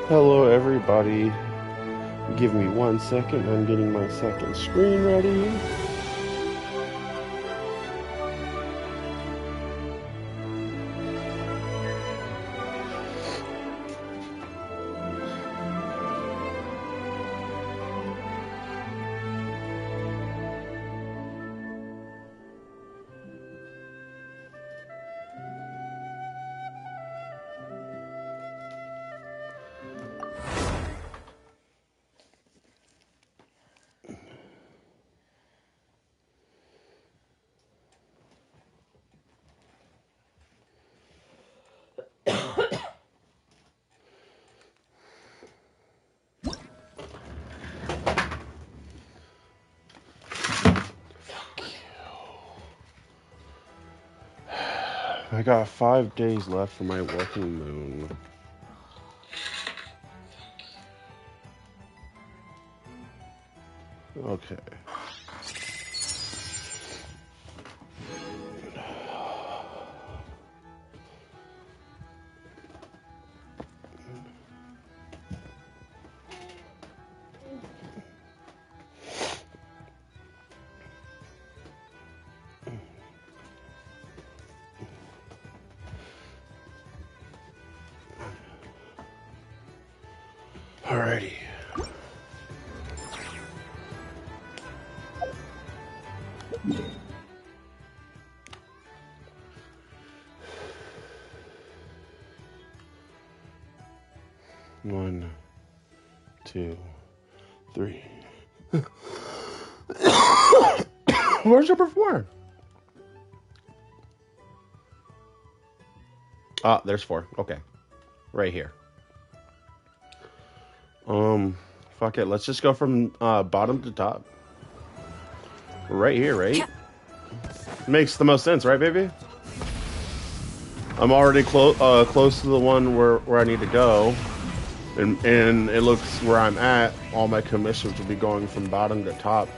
Hello, everybody. Give me 1 second. I'm getting my second screen ready. I got 5 days left for my working moon. Okay. Alrighty. One, two, three. Where's number 4? Ah, there's 4. Okay. Right here. Fuck it. Let's just go from bottom to top. Right here, right? Makes the most sense, right, baby? I'm already close to the one where I need to go. And it looks where I'm at, all my commissions will be going from bottom to top.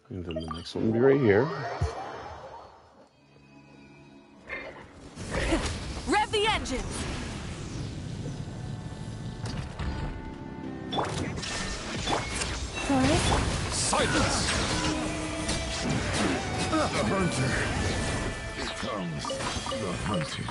And then the next one will be right here. Rev the engines! Sorry? Silence! The hunter becomes the hunted.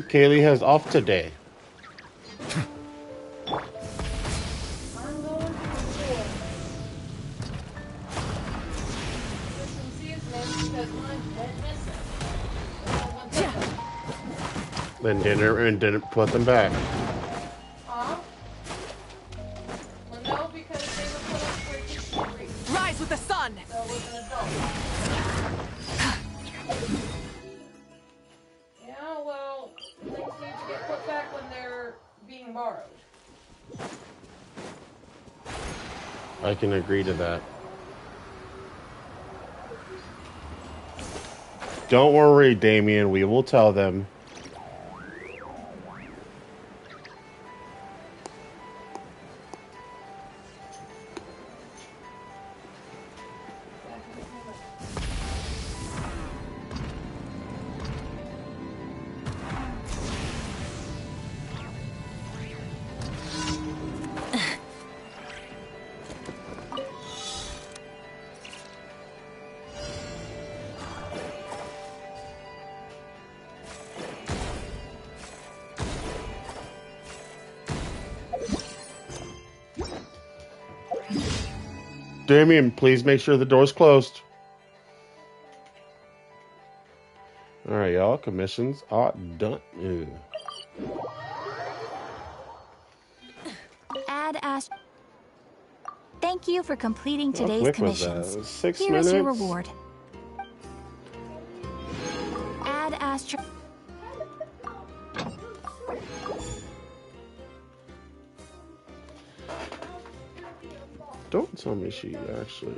Kaylee has off today. Then didn't put them back. Huh? Well, no, because they were put up for history. Rise with the sun! So it was an adult. Yeah, well, things need to get put back when they're being borrowed. I can agree to that. Don't worry, Damien. We will tell them. Damien, please make sure the door's closed. Alright, y'all. Commissions are done. Ew. Add Ash. Thank you for completing How today's quick was that? commissions. 6 Here minutes? is your reward. Add Astro. Don't tell me she actually...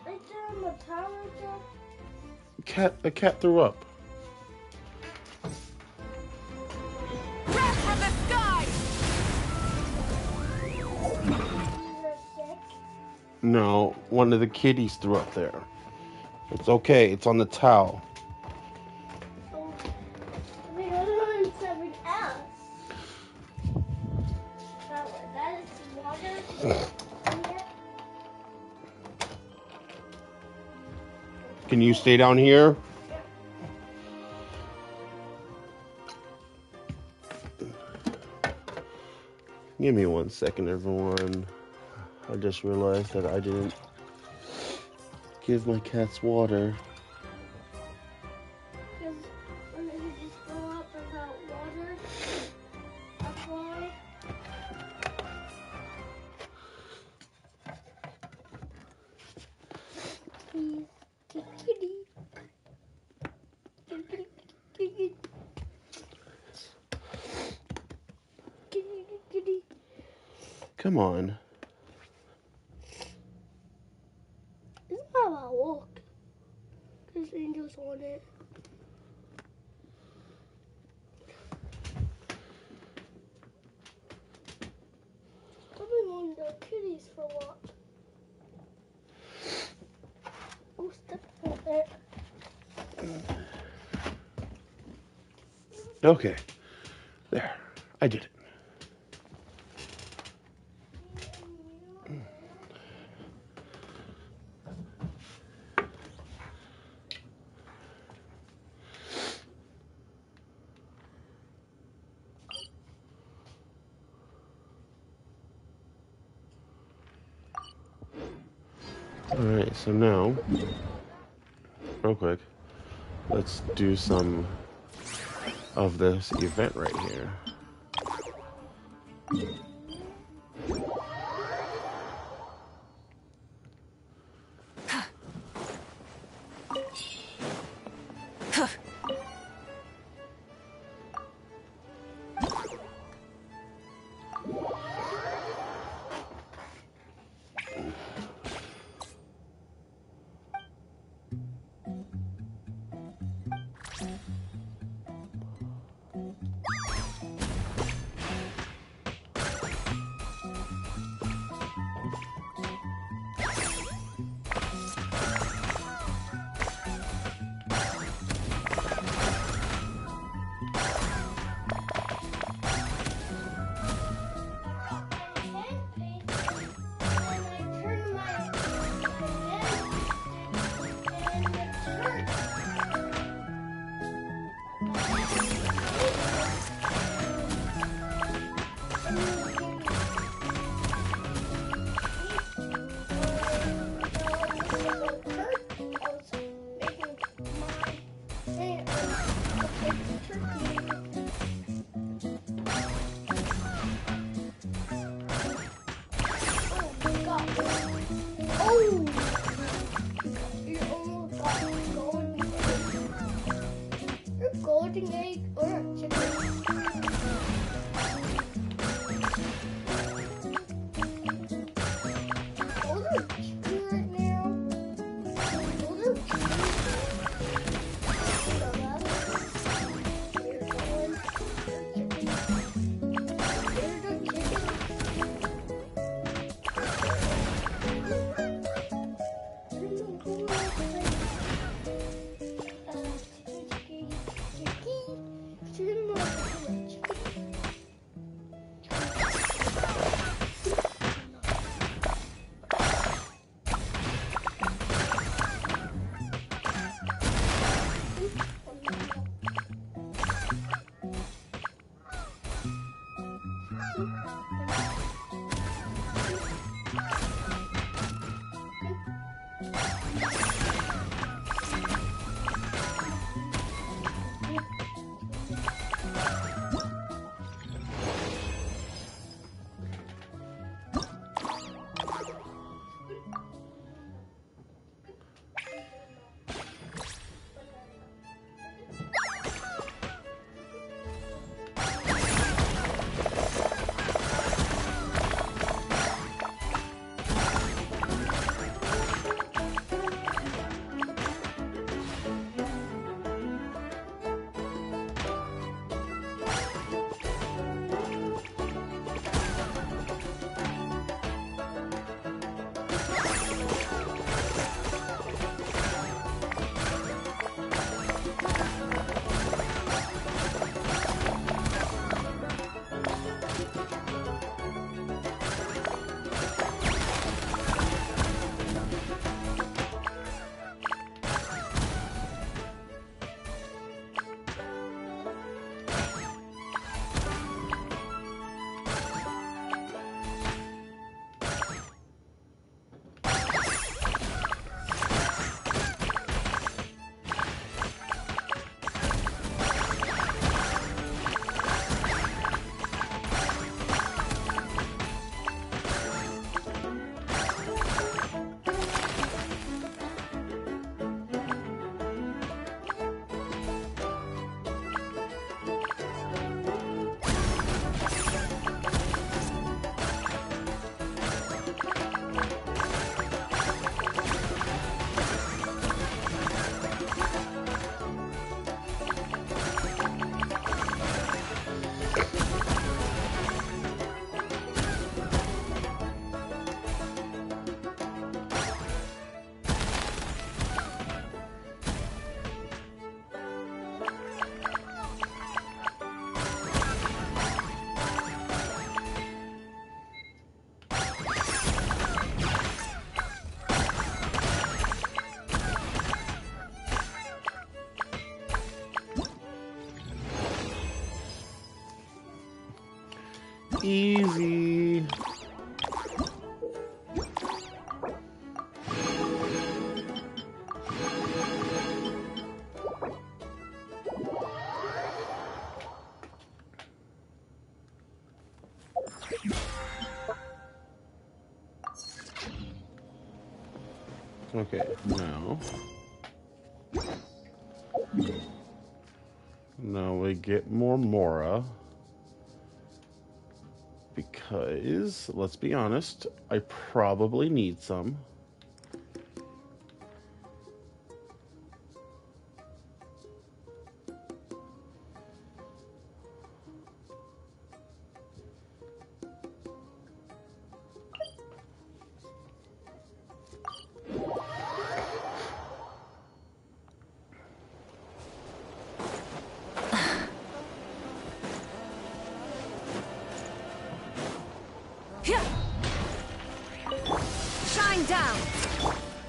Right there on the tower, A cat threw up. Wrath from the sky! No, one of the kitties threw up there. It's okay. It's on the towel. The other one's something else. That is water. Can you stay down here? Give me 1 second, everyone. I just realized that I didn't give my cats water. Because when you just go up without water, that's why. Please, kitty. Kitty, kitty. Kitty, kitty. Come on. It's not about walk. There's angels on it. I've been wanting the kitties for a walk. Oh, step on it. Okay. There. I did it. Alright, so now, real quick, let's do some of this event right here. Golden egg or a chicken. Those are chicken right now. Those are chicken. Easy. Okay, now we get more Mora. Because, let's be honest, I probably need some. Shine down!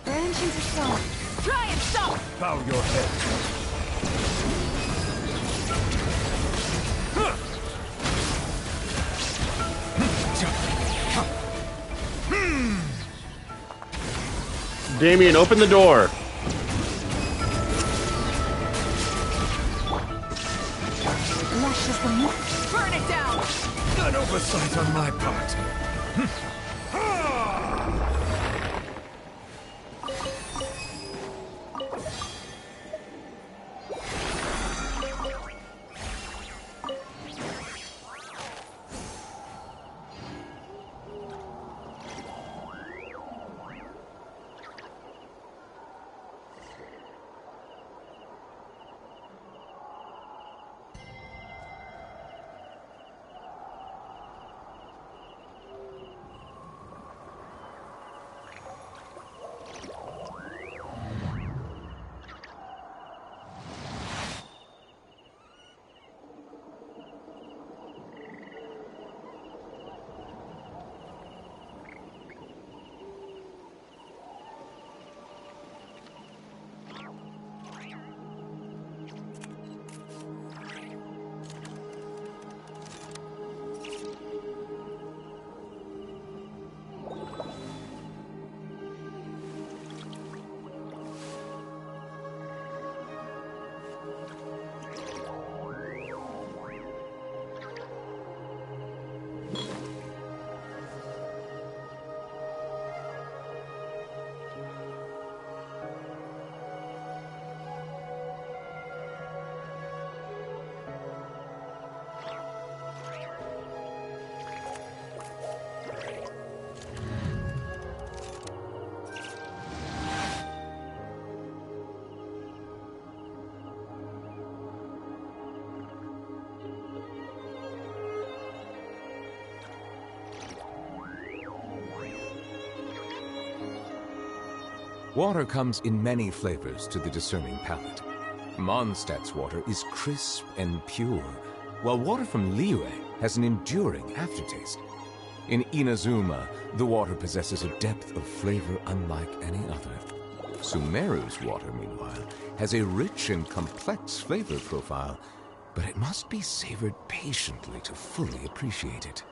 Their engines are strong. Try and stop! Bow your head. Damien, open the door. Lashes them more. Burn it down! An oversight on my part. Water comes in many flavors to the discerning palate. Mondstadt's water is crisp and pure, while water from Liyue has an enduring aftertaste. In Inazuma, the water possesses a depth of flavor unlike any other. Sumeru's water, meanwhile, has a rich and complex flavor profile, but it must be savored patiently to fully appreciate it.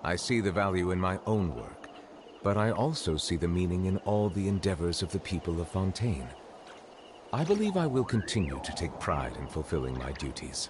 I see the value in my own work, but I also see the meaning in all the endeavors of the people of Fontaine. I believe I will continue to take pride in fulfilling my duties.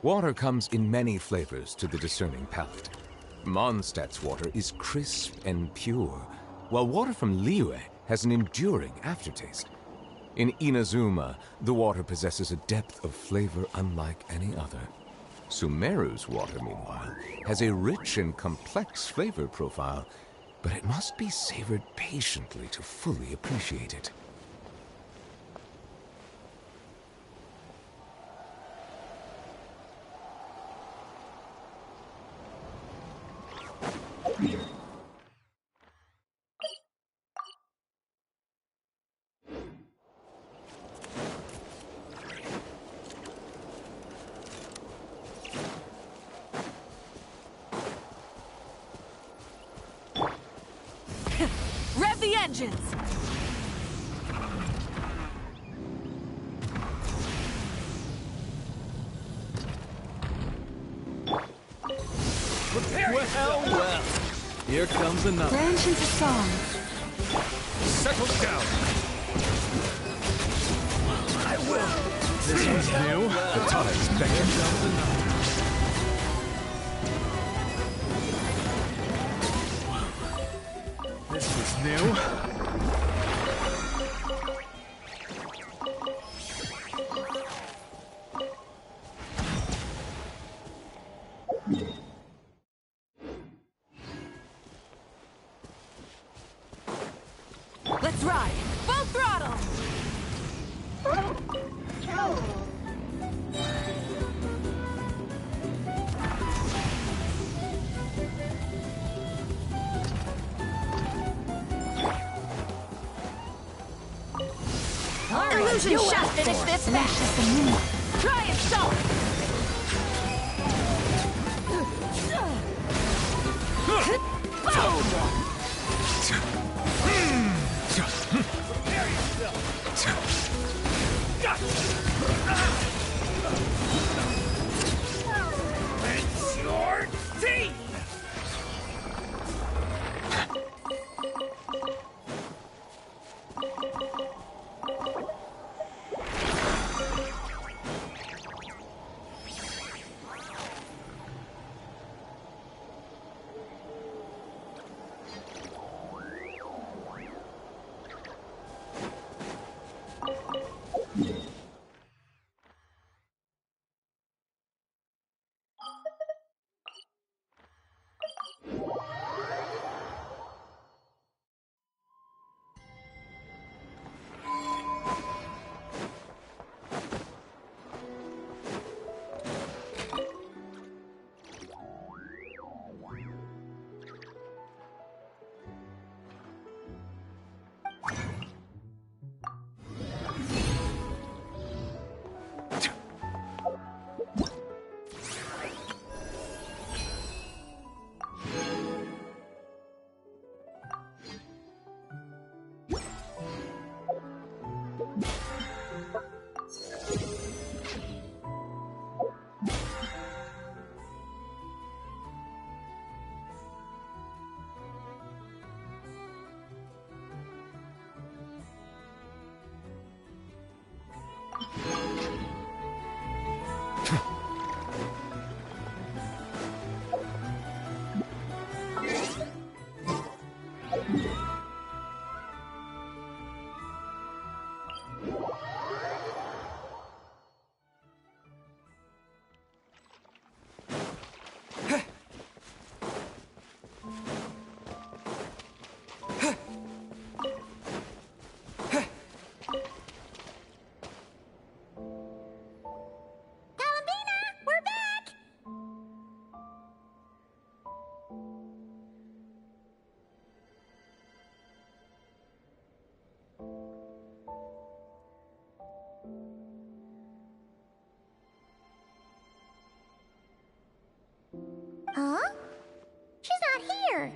Water comes in many flavors to the discerning palate. Mondstadt's water is crisp and pure, while water from Liyue has an enduring aftertaste. In Inazuma, the water possesses a depth of flavor unlike any other. Sumeru's water, meanwhile, has a rich and complex flavor profile, but it must be savored patiently to fully appreciate it. Rev the engines! Well. Here comes another. Branch into song. Settle down. I will. This one's new. The tide's beckon. Here comes another. This was new. Let's ride! Full throttle! Illusion shot! Finish this fast! Try and stop! It's your teeth! Huh? She's not here.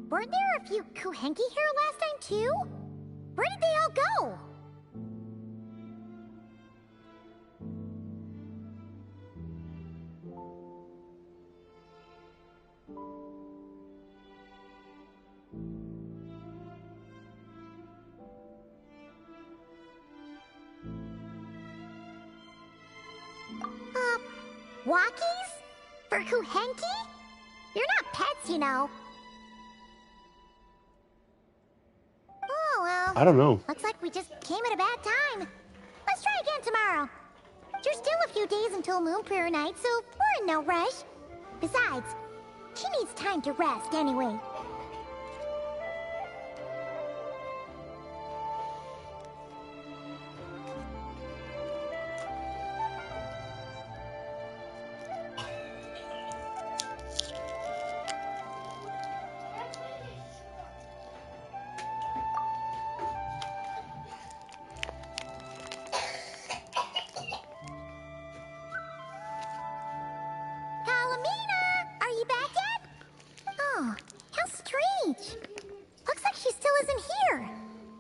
Weren't there a few Kuhenki here last time too? Where did they all go? Walkies? For Kuhenki? You're not pets, you know. Oh, well. I don't know. Looks like we just came at a bad time. Let's try again tomorrow. There's still a few days until Moon Prayer Night, so we're in no rush. Besides, she needs time to rest anyway.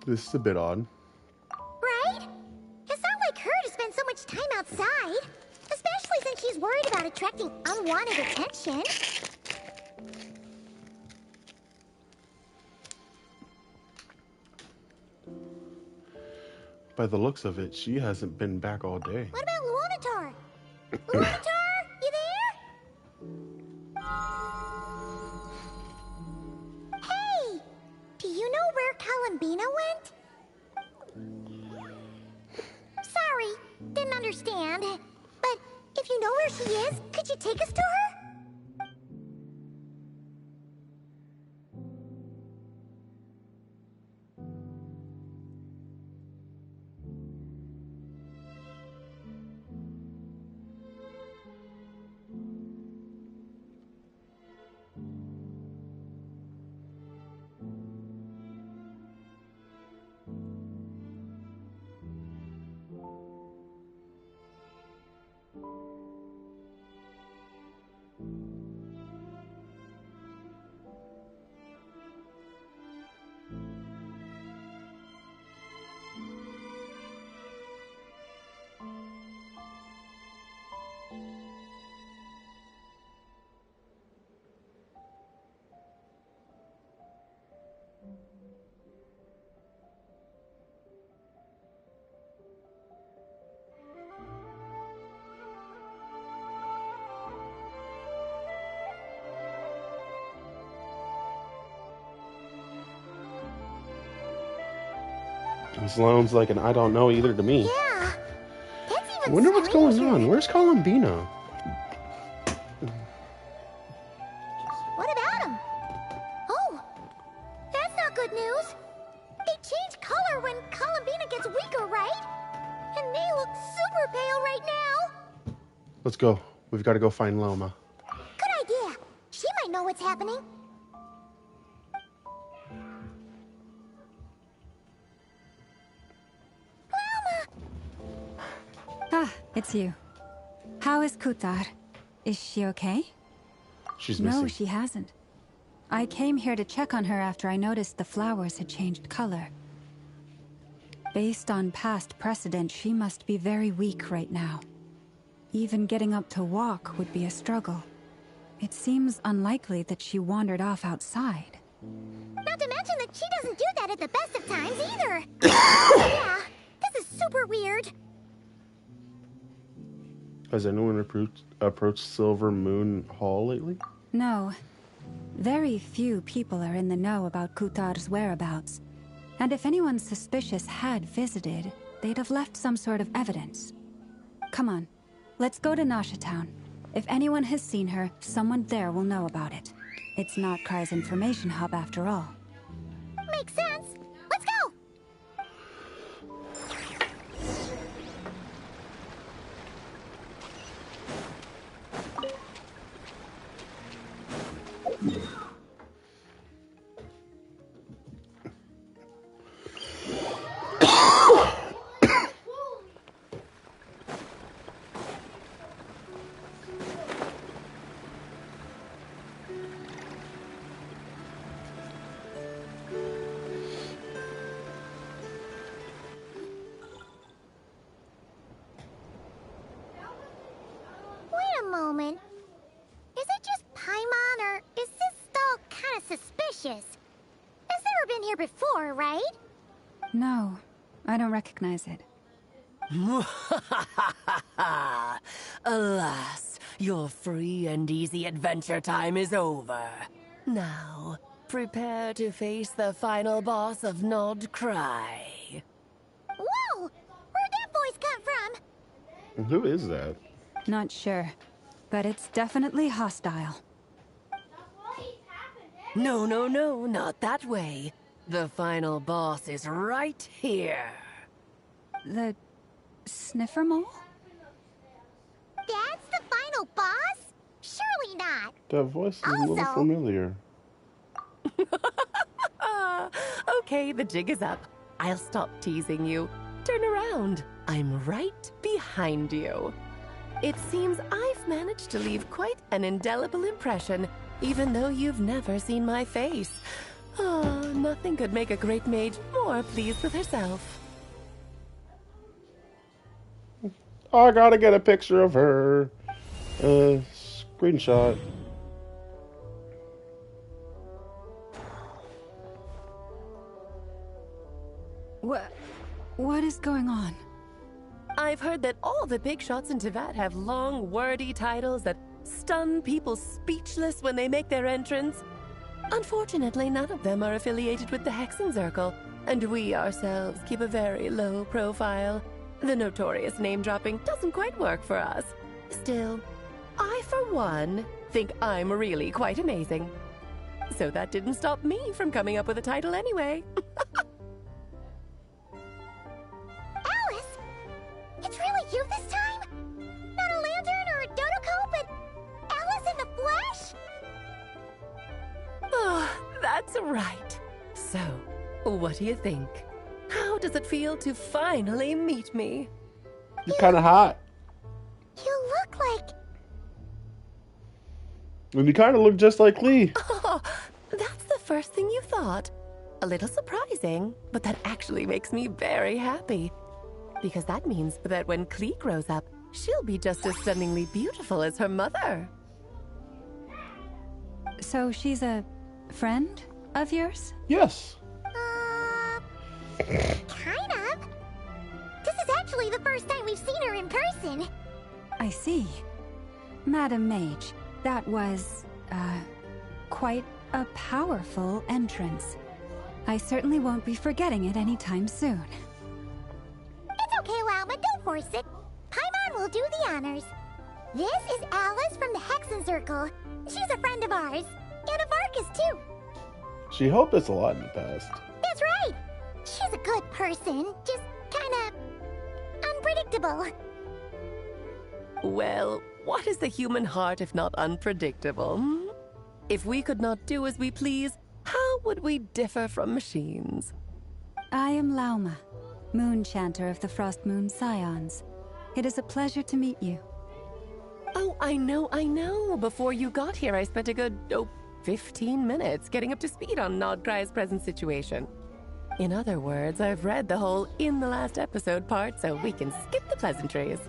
This is a bit odd. Right? It's not like her to spend so much time outside. Especially since she's worried about attracting unwanted attention. By the looks of it, she hasn't been back all day. What about Luonatar? Luonatar, you there? Hey! Do you know where Kalambina went? Sorry, didn't understand. But if you know where she is, could you take us to her? Sounds like an I don't know either to me. Yeah. That's even Wonder what's going stranger. on. Where's Kalambina? What about him? Oh, that's not good news. They change color when Kalambina gets weaker, right? And they look super pale right now. Let's go. We've got to go find Loma. Good idea. She might know what's happening. Ah, it's you. How is Kutar? Is she okay? She's missing. No, she hasn't. I came here to check on her after I noticed the flowers had changed color. Based on past precedent, she must be very weak right now. Even getting up to walk would be a struggle. It seems unlikely that she wandered off outside. Not to mention that she doesn't do that at the best of times either. Yeah, this is super weird. Has anyone approached Silver Moon Hall lately? No. Very few people are in the know about Kutar's whereabouts. And if anyone suspicious had visited, they'd have left some sort of evidence. Come on, let's go to Nasha Town. If anyone has seen her, someone there will know about it. It's not Kry's information hub after all. Makes sense. Let's go! moment. Is it just Paimon, or is this stall kind of suspicious? It's never been here before, right? No, I don't recognize it. Alas, your free and easy adventure time is over. Now, prepare to face the final boss of Nod Cry. Whoa! Where'd that voice come from? Who is that? Not sure, but it's definitely hostile. No, no, no, not that way. The final boss is right here. The sniffer mole? That's the final boss? Surely not. That voice is a little Also- familiar. Okay, the jig is up. I'll stop teasing you. Turn around. I'm right behind you. It seems I've managed to leave quite an indelible impression, even though you've never seen my face. Oh, nothing could make a great mage more pleased with herself. I gotta get a picture of her. Screenshot. What is going on? I've heard that all the big shots in Teyvat have long, wordy titles that stun people speechless when they make their entrance. Unfortunately, none of them are affiliated with the Hexen Circle, and we ourselves keep a very low profile. The notorious name-dropping doesn't quite work for us. Still, I, for one, think I'm really quite amazing. So that didn't stop me from coming up with a title anyway. Alice? It's really you this time? Not a lantern or a Dodoko, but Alice in the flesh? Oh, that's right. So, what do you think? How does it feel to finally meet me? You're kind of hot. You look like... And you kind of look just like Lee. Oh, that's the first thing you thought. A little surprising, but that actually makes me very happy. Because that means that when Klee grows up, she'll be just as stunningly beautiful as her mother. So she's a friend of yours? Yes. Kind of. This is actually the first time we've seen her in person. I see. Madam Mage, that was, quite a powerful entrance. I certainly won't be forgetting it anytime soon. It's okay, Lauma, don't force it. Paimon will do the honors. This is Alice from the Hexen Circle. She's a friend of ours. And of Arcus, too. She helped us a lot in the past. That's right. She's a good person, just kinda... unpredictable. Well, what is the human heart if not unpredictable? Hmm? If we could not do as we please, how would we differ from machines? I am Lauma, Moon Chanter of the Frost Moon Scions. It is a pleasure to meet you. Oh, I know. Before you got here, I spent a good, 15 minutes getting up to speed on Nodcry's present situation. In other words, I've read the whole in the last episode part, so we can skip the pleasantries.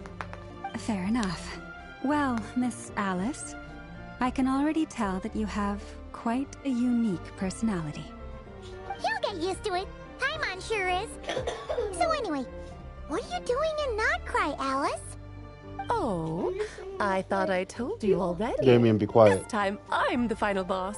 Fair enough. Well, Miss Alice, I can already tell that you have quite a unique personality. You'll get used to it. Paimon sure is. So anyway, what are you doing in Nodcry, Alice? Oh, I thought I told you already. Damien, be quiet. This time, I'm the final boss.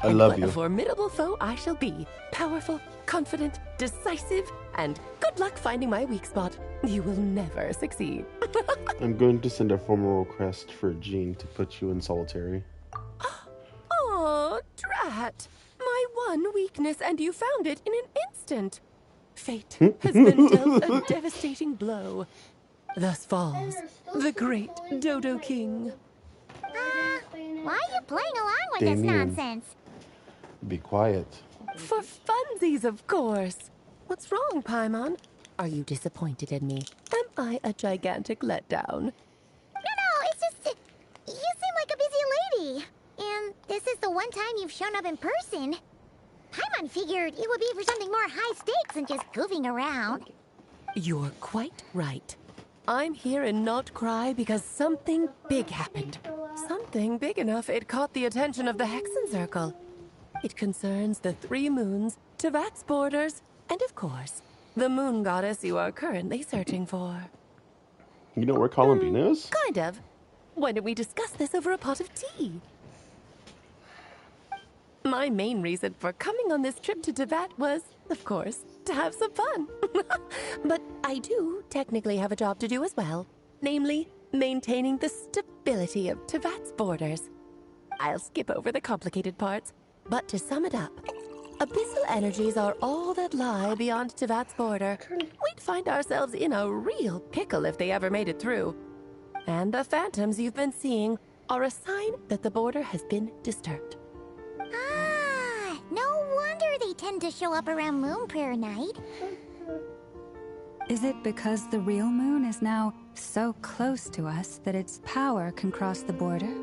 I love What you. a formidable foe I shall be. Powerful, confident, decisive, and good luck finding my weak spot. You will never succeed. I'm going to send a formal request for Jean to put you in solitary. Oh, drat. My one weakness, and you found it in an instant. Fate has been dealt a devastating blow. Thus falls the great Dodo King. Why are you playing along with this Damien. nonsense? Be quiet. For funsies, of course. What's wrong, Paimon? Are you disappointed in me? Am I a gigantic letdown? No, it's just... you seem like a busy lady. And this is the one time you've shown up in person. Paimon figured it would be for something more high stakes than just goofing around. You're quite right. I'm here in Not Cry because something big happened. Something big enough it caught the attention of the Hexen Circle. It concerns the 3 moons, Tevat's borders, and of course, the moon goddess you are currently searching for. You know where Columbina is? Kind of. Why don't we discuss this over a pot of tea? My main reason for coming on this trip to Tevat was, of course, to have some fun. But I do technically have a job to do as well. Namely, maintaining the stability of Tevat's borders. I'll skip over the complicated parts, but to sum it up, abyssal energies are all that lie beyond Tevat's border. We'd find ourselves in a real pickle if they ever made it through. And the phantoms you've been seeing are a sign that the border has been disturbed. Ah, no wonder they tend to show up around Moon Prayer Night. Is it because the real moon is now so close to us that its power can cross the border?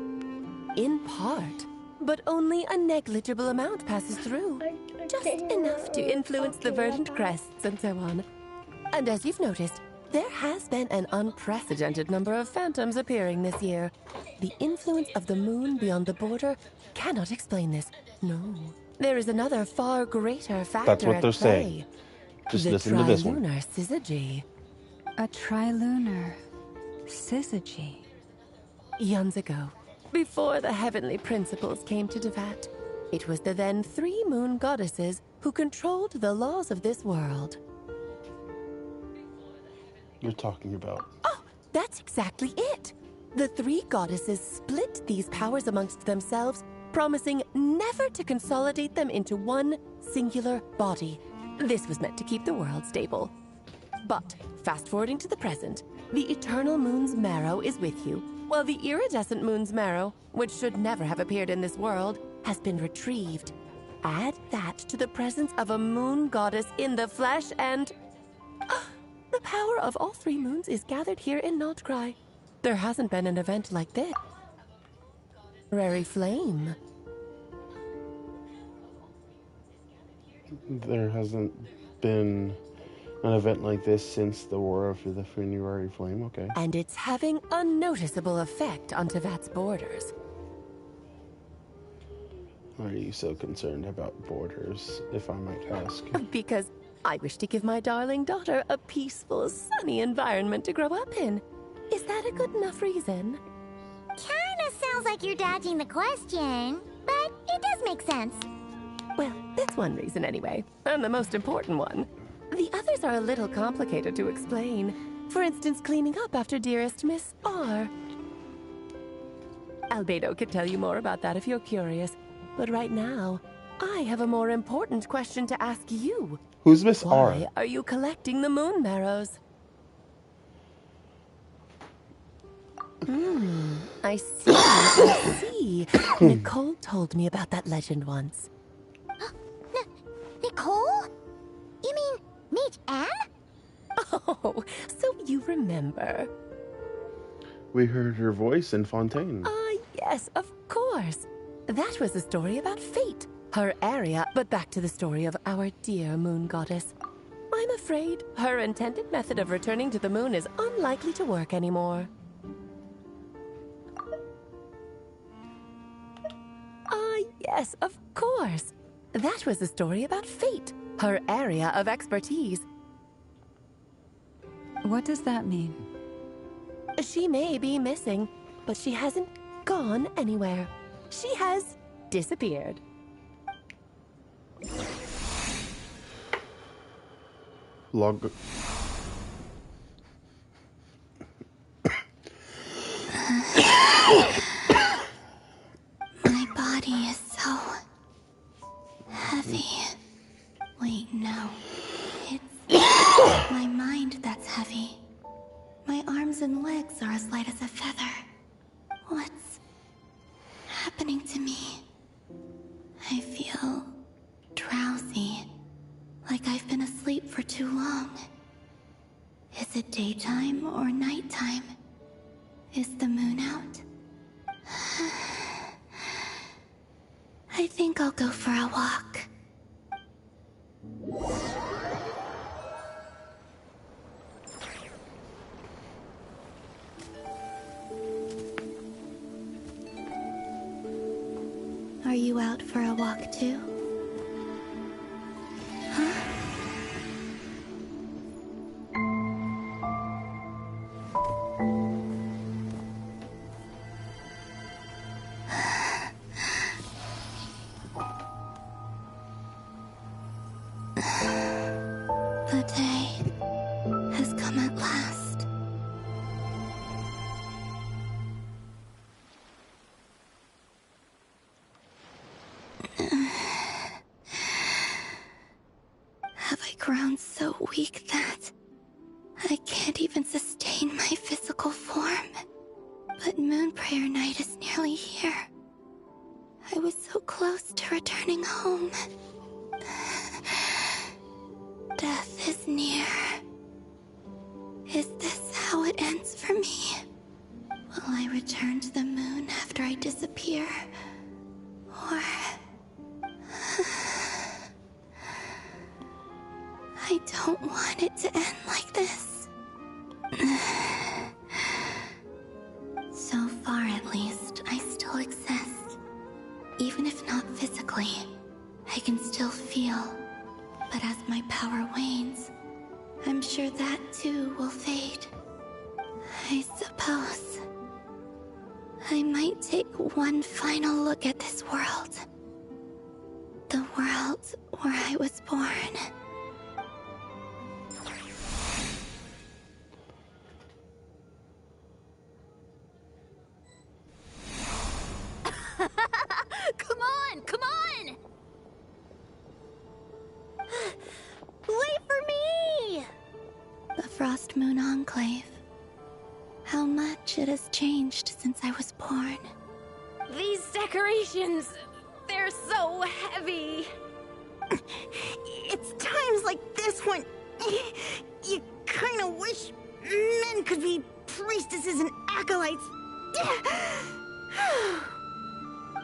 In part, but only a negligible amount passes through. Just enough to influence the verdant crests and so on. And as you've noticed, there has been an unprecedented number of phantoms appearing this year. The influence of the moon beyond the border cannot explain this. No. There is another far greater factor That's what at they're play. saying. Just listen to this one. The trilunar syzygy. A trilunar syzygy. Eons ago, before the heavenly principles came to Tevat, it was the then 3 moon goddesses who controlled the laws of this world. You're talking about. Oh, that's exactly it. The 3 goddesses split these powers amongst themselves, promising never to consolidate them into one singular body. This was meant to keep the world stable. But, fast-forwarding to the present, the eternal moon's marrow is with you, while the iridescent moon's marrow, which should never have appeared in this world, has been retrieved. Add that to the presence of a moon goddess in the flesh and... the power of all 3 moons is gathered here in Not Cry. There hasn't been an event like this. Rary flame. There hasn't been an event like this since the War of the Funerary Flame, okay. And it's having a noticeable effect on Tevat's borders. Why are you so concerned about borders, if I might ask? Because I wish to give my darling daughter a peaceful, sunny environment to grow up in. Is that a good enough reason? Kinda sounds like you're dodging the question, but it does make sense. Well, that's one reason anyway, and the most important one. The others are a little complicated to explain. For instance, cleaning up after dearest Miss R. Albedo could tell you more about that if you're curious. But right now, I have a more important question to ask you. Who's Miss R? Why are you collecting the moon marrows? I see, I see. Nicole told me about that legend once. Nicole? You mean Mage Anne? Oh, so you remember. We heard her voice in Fontaine. Yes, of course. That was a story about fate, her area, but back to the story of our dear moon goddess. I'm afraid her intended method of returning to the moon is unlikely to work anymore. Yes, of course. That was a story about fate, her area of expertise. What does that mean? She may be missing, but she hasn't gone anywhere. She has disappeared. Log. My body is so heavy. Wait, no. It's my mind that's heavy. My arms and legs are as light as a feather. What's happening to me? I feel drowsy, like I've been asleep for too long. Is it daytime or nighttime? Is the moon out? I think I'll go for a walk. you out for a walk too? Huh? The day has come at last. Have I grown so weak that I can't even sustain my physical form? But Moon Prayer Night is nearly here. I was so close to returning home. Death is near. Is this how it ends for me? Will I return to the moon after I disappear? Or... I don't want it to end like this. So far, at least, I still exist. Even if not physically, I can still feel. But as my power wanes, I'm sure that too will fade. I suppose I might take one final look at this world. The world where I was born. Come on! Come on! Wait for me! The Frost Moon Enclave. How much it has changed since I was born. These decorations, they're so heavy. It's times like this when you kind of wish men could be priestesses and acolytes.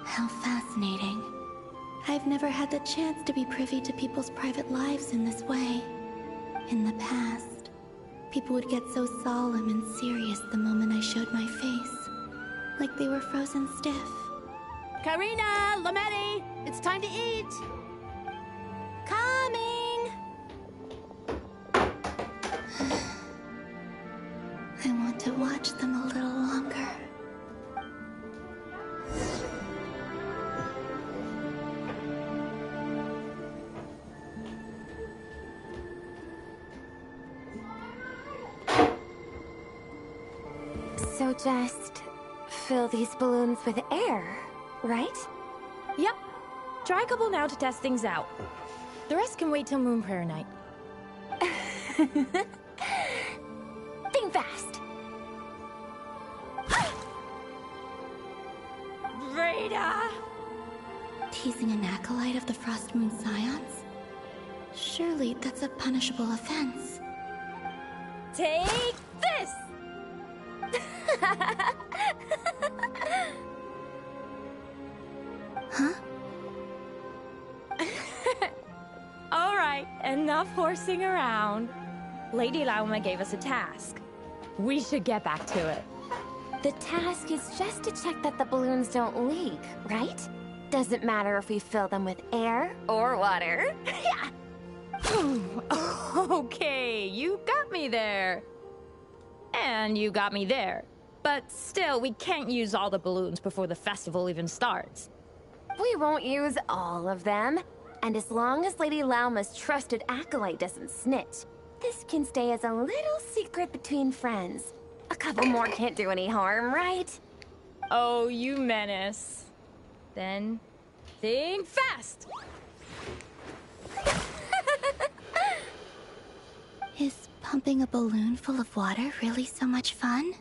How fascinating. I've never had the chance to be privy to people's private lives in this way. In the past, people would get so solemn and serious the moment I showed my face. Like they were frozen stiff. Karina, Lametti, it's time to eat. Coming! I want to watch them a little longer. So just fill these balloons with air, right? Yep. Try a couple now to test things out. The rest can wait till Moon Prayer Night. Think fast. Rita! Teasing an acolyte of the Frost Moon Scions? Surely that's a punishable offense. Take this! Huh? All right, enough horsing around. Lady Lauma gave us a task. We should get back to it. The task is just to check that the balloons don't leak, right? Doesn't matter if we fill them with air or water. Yeah. Okay, you got me there. And you got me there. But still, we can't use all the balloons before the festival even starts. We won't use all of them. And as long as Lady Lauma's trusted acolyte doesn't snitch, this can stay as a little secret between friends. A couple more can't do any harm, right? Oh, you menace. Then, think fast! Is pumping a balloon full of water really so much fun?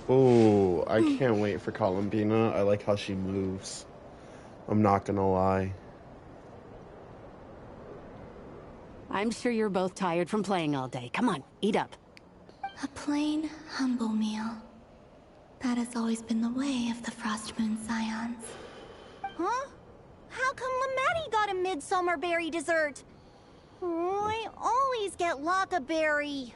Oh, I can't wait for Columbina. I like how she moves. I'm not gonna lie. I'm sure you're both tired from playing all day. Come on, eat up. A plain, humble meal. That has always been the way of the Frost Moon Scions. Huh? How come Lametti got a midsummer berry dessert? Oh, I always get Lockaberry.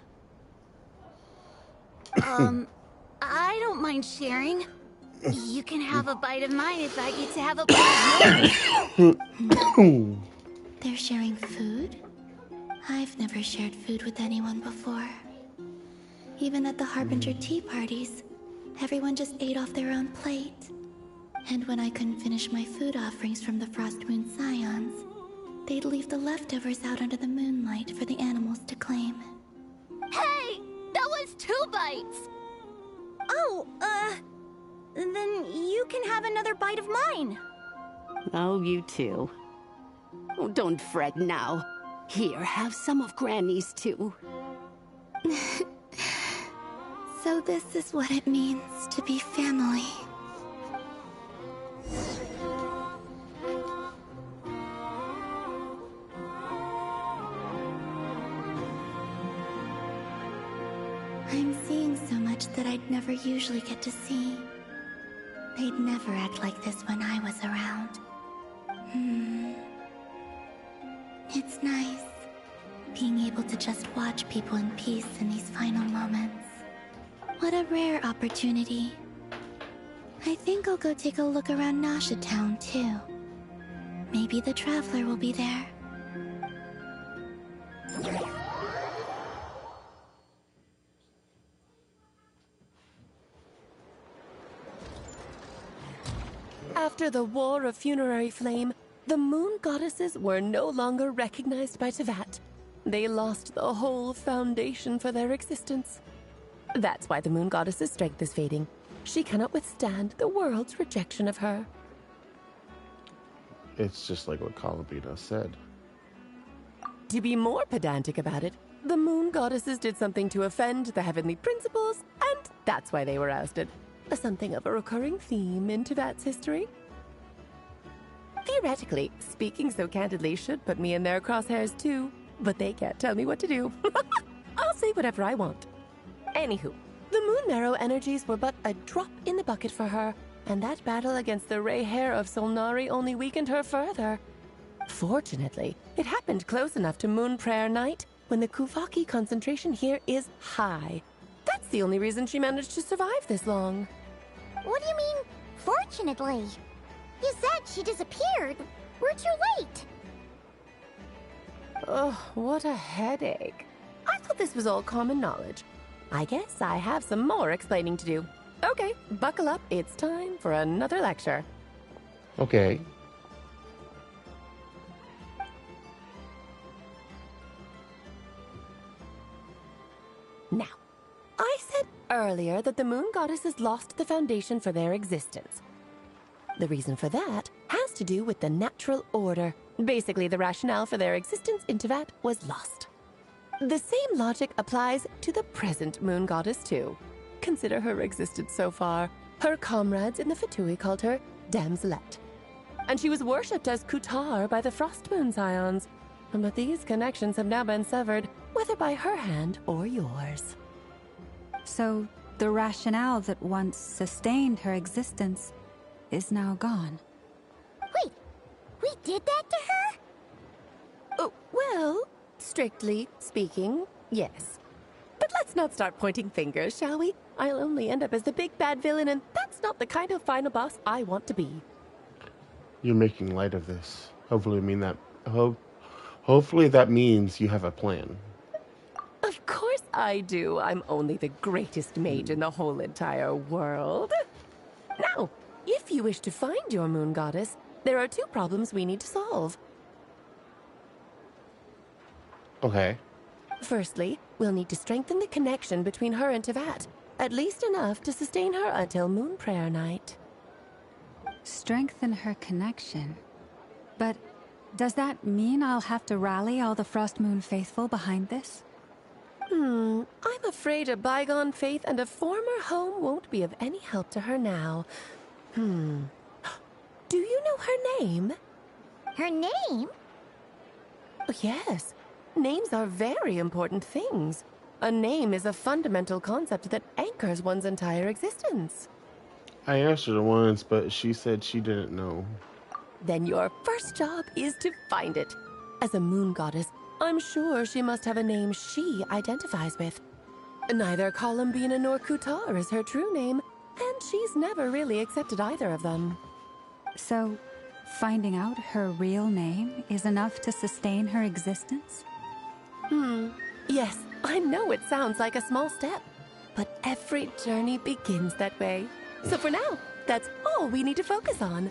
I don't mind sharing. You can have a bite of mine if I get to have a bite of yours. They're sharing food? I've never shared food with anyone before. Even at the Harbinger tea parties, everyone just ate off their own plate. And when I couldn't finish my food offerings from the Frost Moon Scions, they'd leave the leftovers out under the moonlight for the animals to claim. Hey! That was 2 bites! Oh, then you can have another bite of mine. Oh, you too. Oh, don't fret now. Here, have some of Granny's too. So this is what it means to be family. I'm seeing so much that I'd never usually get to see. They'd never act like this when I was around. It's nice, being able to just watch people in peace in these final moments. What a rare opportunity. I think I'll go take a look around Nasha Town, too. Maybe the Traveler will be there. After the War of Funerary Flame, the Moon Goddesses were no longer recognized by Teyvat. They lost the whole foundation for their existence. That's why the Moon Goddess's strength is fading. She cannot withstand the world's rejection of her. It's just like what Calabita said. To be more pedantic about it, the Moon Goddesses did something to offend the heavenly principles, and that's why they were ousted. Something of a recurring theme in Teyvat's history. Theoretically, speaking so candidly should put me in their crosshairs too, but they can't tell me what to do. I'll say whatever I want. Anywho, the Moon Marrow energies were but a drop in the bucket for her, and that battle against the Ray Hair of Solnari only weakened her further. Fortunately, it happened close enough to Moon Prayer Night when the Kuvaki concentration here is high. That's the only reason she managed to survive this long. What do you mean, fortunately? You said she disappeared. We're too late. Oh, what a headache. I thought this was all common knowledge. I guess I have some more explaining to do. Okay, buckle up. It's time for another lecture. Okay. Now, I said earlier that the Moon Goddesses lost the foundation for their existence. The reason for that has to do with the natural order. Basically, the rationale for their existence in Teyvat was lost. The same logic applies to the present Moon Goddess, too. Consider her existence so far. Her comrades in the Fatui called her Damselette. And she was worshipped as Kutar by the Frost Moon Scions. But these connections have now been severed, whether by her hand or yours. So, the rationale that once sustained her existence is now gone. Wait, we did that to her? Oh, well, strictly speaking, yes. But let's not start pointing fingers, shall we? I'll only end up as the big bad villain, and that's not the kind of final boss I want to be. You're making light of this. Hopefully that means you have a plan. Of course I do. I'm only the greatest mage in the whole entire world. Now, if you wish to find your Moon Goddess, there are 2 problems we need to solve. Okay. Firstly, we'll need to strengthen the connection between her and Teyvat, at least enough to sustain her until Moon Prayer Night. Strengthen her connection. But does that mean I'll have to rally all the Frost Moon faithful behind this? I'm afraid a bygone faith and a former home won't be of any help to her now. Do you know her name? Her name? Yes. Names are very important things. A name is a fundamental concept that anchors one's entire existence. I asked her once, but she said she didn't know. then your first job is to find it. As a moon goddess, I'm sure she must have a name she identifies with. Neither Columbina nor Kutar is her true name, and she's never really accepted either of them. So, finding out her real name is enough to sustain her existence? Yes, I know it sounds like a small step, but every journey begins that way. So for now, that's all we need to focus on.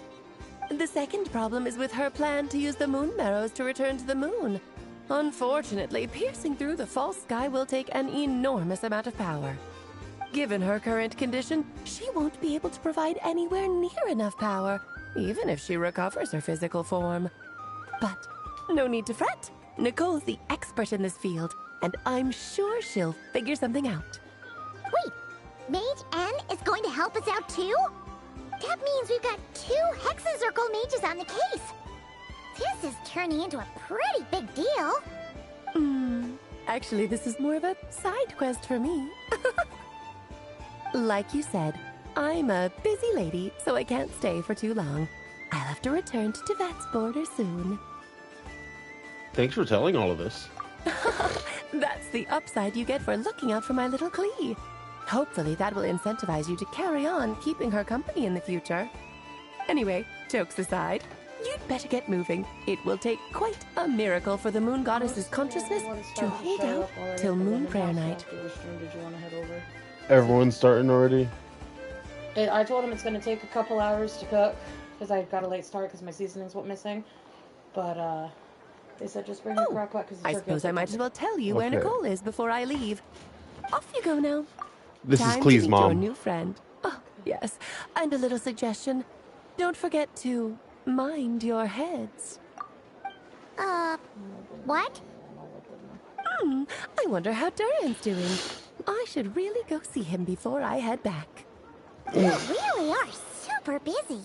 The second problem is with her plan to use the moon marrows to return to the moon. Unfortunately, piercing through the false sky will take an enormous amount of power. Given her current condition, she won't be able to provide anywhere near enough power, even if she recovers her physical form. But no need to fret. Nicole's the expert in this field, and I'm sure she'll figure something out. Wait, Mage N is going to help us out too? That means we've got 2 Hexacircle mages on the case. This is turning into a pretty big deal. Actually, this is more of a side quest for me. Like you said, I'm a busy lady, so I can't stay for too long. I'll have to return to Tevat's border soon. Thanks for telling all of this. That's the upside you get for looking out for my little Klee. Hopefully that will incentivize you to carry on keeping her company in the future. Anyway, jokes aside, you'd better get moving. It will take quite a miracle for the moon goddess's consciousness to hold out till moon prayer night. Did you want to head over? Everyone's starting already? I told him it's going to take a couple hours to cook, because I got a late start because my seasonings went missing. But, they said just bring your crock pot because I suppose I might as well tell you where Nicole is before I leave. Off you go now. This Time is Klee's to meet mom. your new friend. Oh, yes. And a little suggestion. Don't forget to mind your heads. What? I wonder how Durian's doing. I should really go see him before I head back. You really are super busy.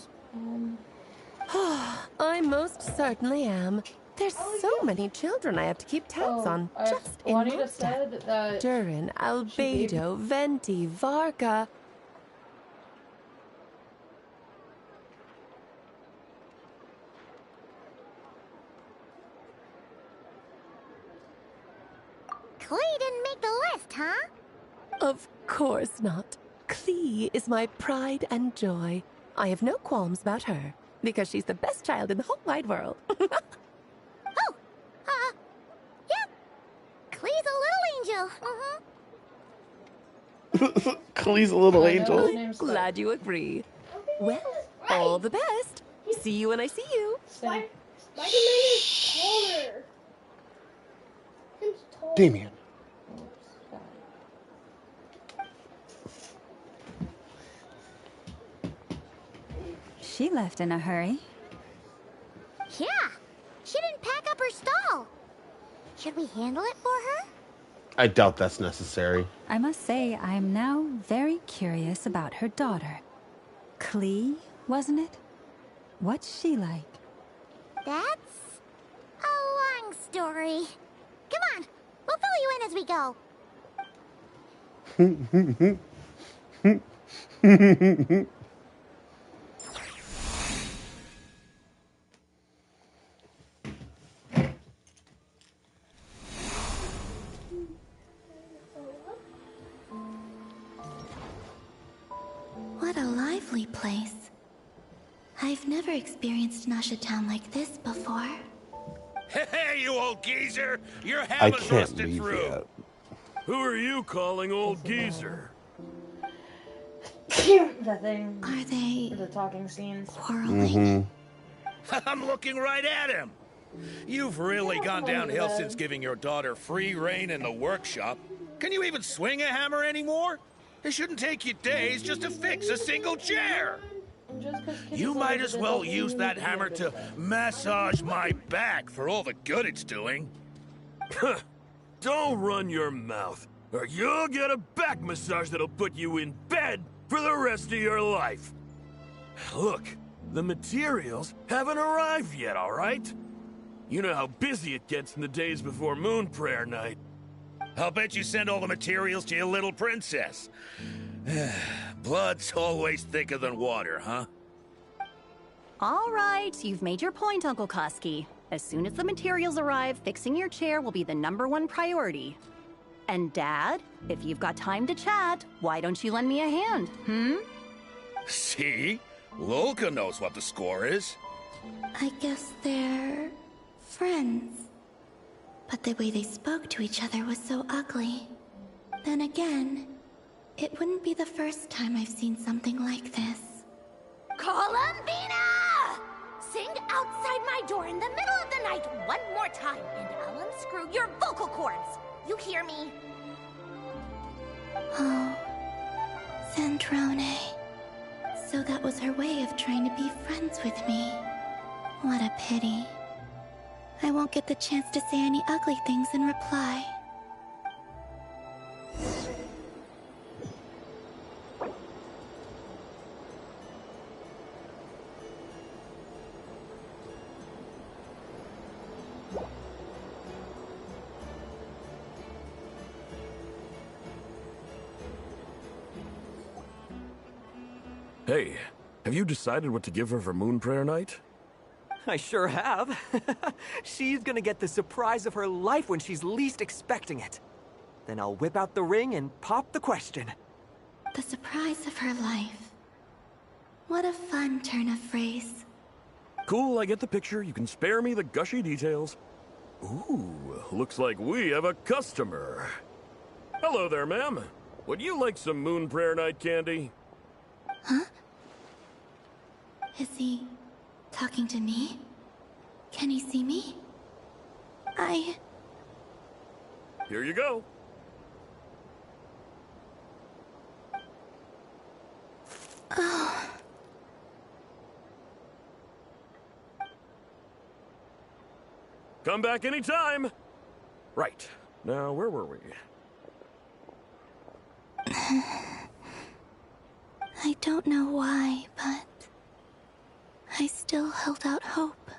I most certainly am. There's so many children I have to keep tabs on, just in Juanita Mondstadt. said that Durin, Albedo, Venti, Varka. Klee didn't make the list, huh? Of course not. Klee is my pride and joy. I have no qualms about her, because she's the best child in the whole wide world. Yeah. Klee's a little angel. Klee's a little angel. I'm glad you agree. Well, all the best. See you when I see you. Spider-Man is taller. He's taller. Damien. She left in a hurry. Yeah. She didn't pack up her stall. Should we handle it for her? I doubt that's necessary. I must say, I am now very curious about her daughter. Klee, wasn't it? What's she like? That's a long story. Come on, we'll fill you in as we go. What a lively place. I've never experienced Nasha Town like this before. Hey, you old geezer! Your I ham is can't roasted leave through. yet. Who are you calling old geezer? the thing. Are they the talking scenes? quarreling? I'm looking right at him. You've really gone downhill since giving your daughter free reign in the workshop. Can you even swing a hammer anymore? It shouldn't take you days just to fix a single chair. You might as well use that hammer to massage my back for all the good it's doing. Don't run your mouth, or you'll get a back massage that'll put you in bed for the rest of your life. Look, the materials haven't arrived yet, all right? You know how busy it gets in the days before moon prayer night. I'll bet you send all the materials to your little princess. Blood's always thicker than water, huh? All right, you've made your point, Uncle Koski. As soon as the materials arrive, fixing your chair will be the #1 priority. And Dad, if you've got time to chat, why don't you lend me a hand, See? Lolka knows what the score is. I guess they're friends. But the way they spoke to each other was so ugly. Then again, it wouldn't be the first time I've seen something like this. Columbina! Sing outside my door in the middle of the night one more time, and I'll unscrew your vocal cords. You hear me? Oh, Zandrone. So that was her way of trying to be friends with me. What a pity. I won't get the chance to say any ugly things in reply. Hey, have you decided what to give her for Moon Prayer Night? I sure have. She's gonna get the surprise of her life when she's least expecting it. Then I'll whip out the ring and pop the question. The surprise of her life. What a fun turn of phrase. Cool, I get the picture. You can spare me the gushy details. Ooh, looks like we have a customer. Hello there, ma'am. Would you like some Moon Prayer Night candy? Huh? Is he talking to me? Can he see me? Here you go. Oh. Come back anytime. Right. Now, where were we? I don't know why, but I still held out hope.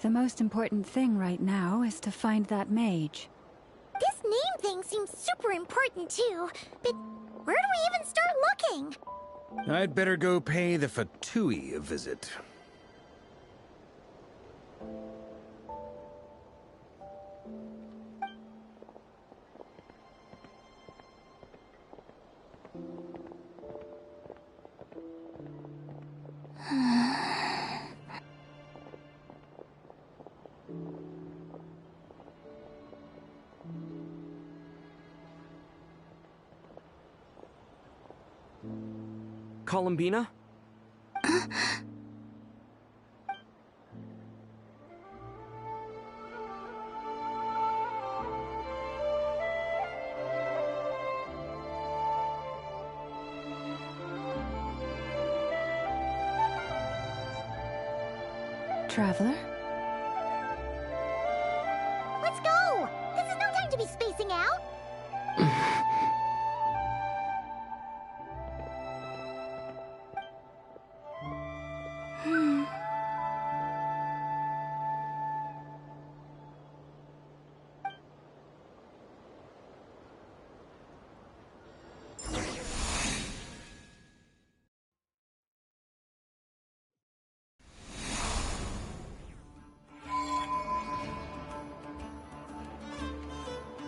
The most important thing right now is to find that mage. This name thing seems super important too, but where do we even start looking? I'd better go pay the Fatui a visit. Columbina? Traveler? Let's go! This is no time to be spacing out!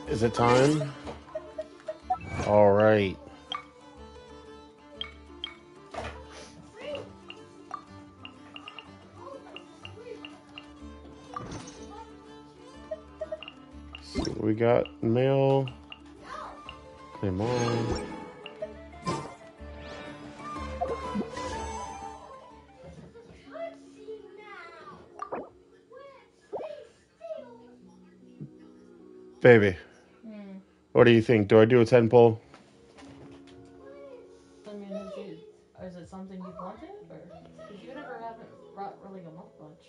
Is it time? All right. So we got mail. Come on. Baby. What do you think? Do I do a 10 pull? I mean, is it something you wanted? Because you never haven't brought really a month bunch.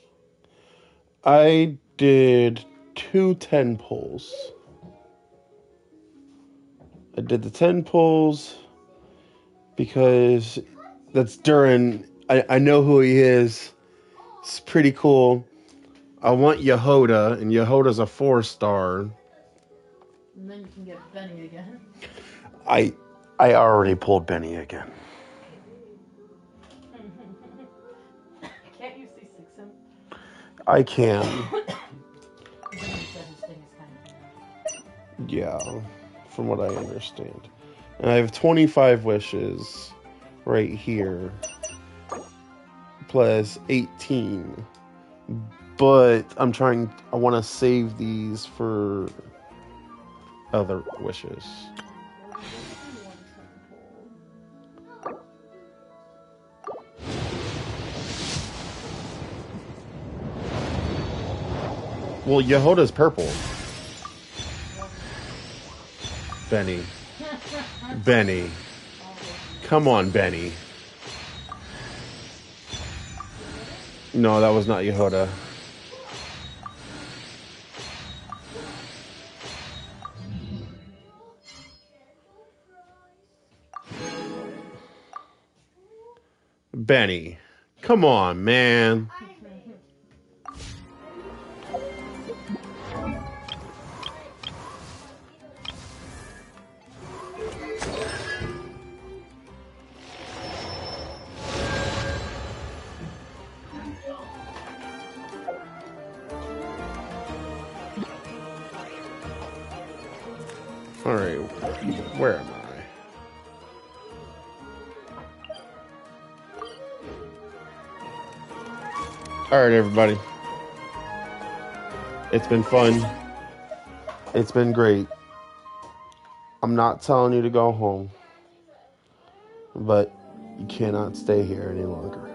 I did 2 10 pulls. I did the 10 pulls because that's Durin. I know who he is. It's pretty cool. I want Yehoda, and Yehoda's a 4-star. And then you can get Benny again. I I already pulled Benny again. Can't you C6 him? I can. Yeah, from what I understand. And I have 25 wishes right here. Plus 18. But I want to save these for other wishes. Well, Yehoda's purple. Benny. Benny. Come on, Benny. No, that was not Yehoda. Benny. Come on, man. All right, where am I? All right, everybody. It's been fun. It's been great. I'm not telling you to go home, but you cannot stay here any longer.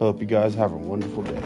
Hope you guys have a wonderful day.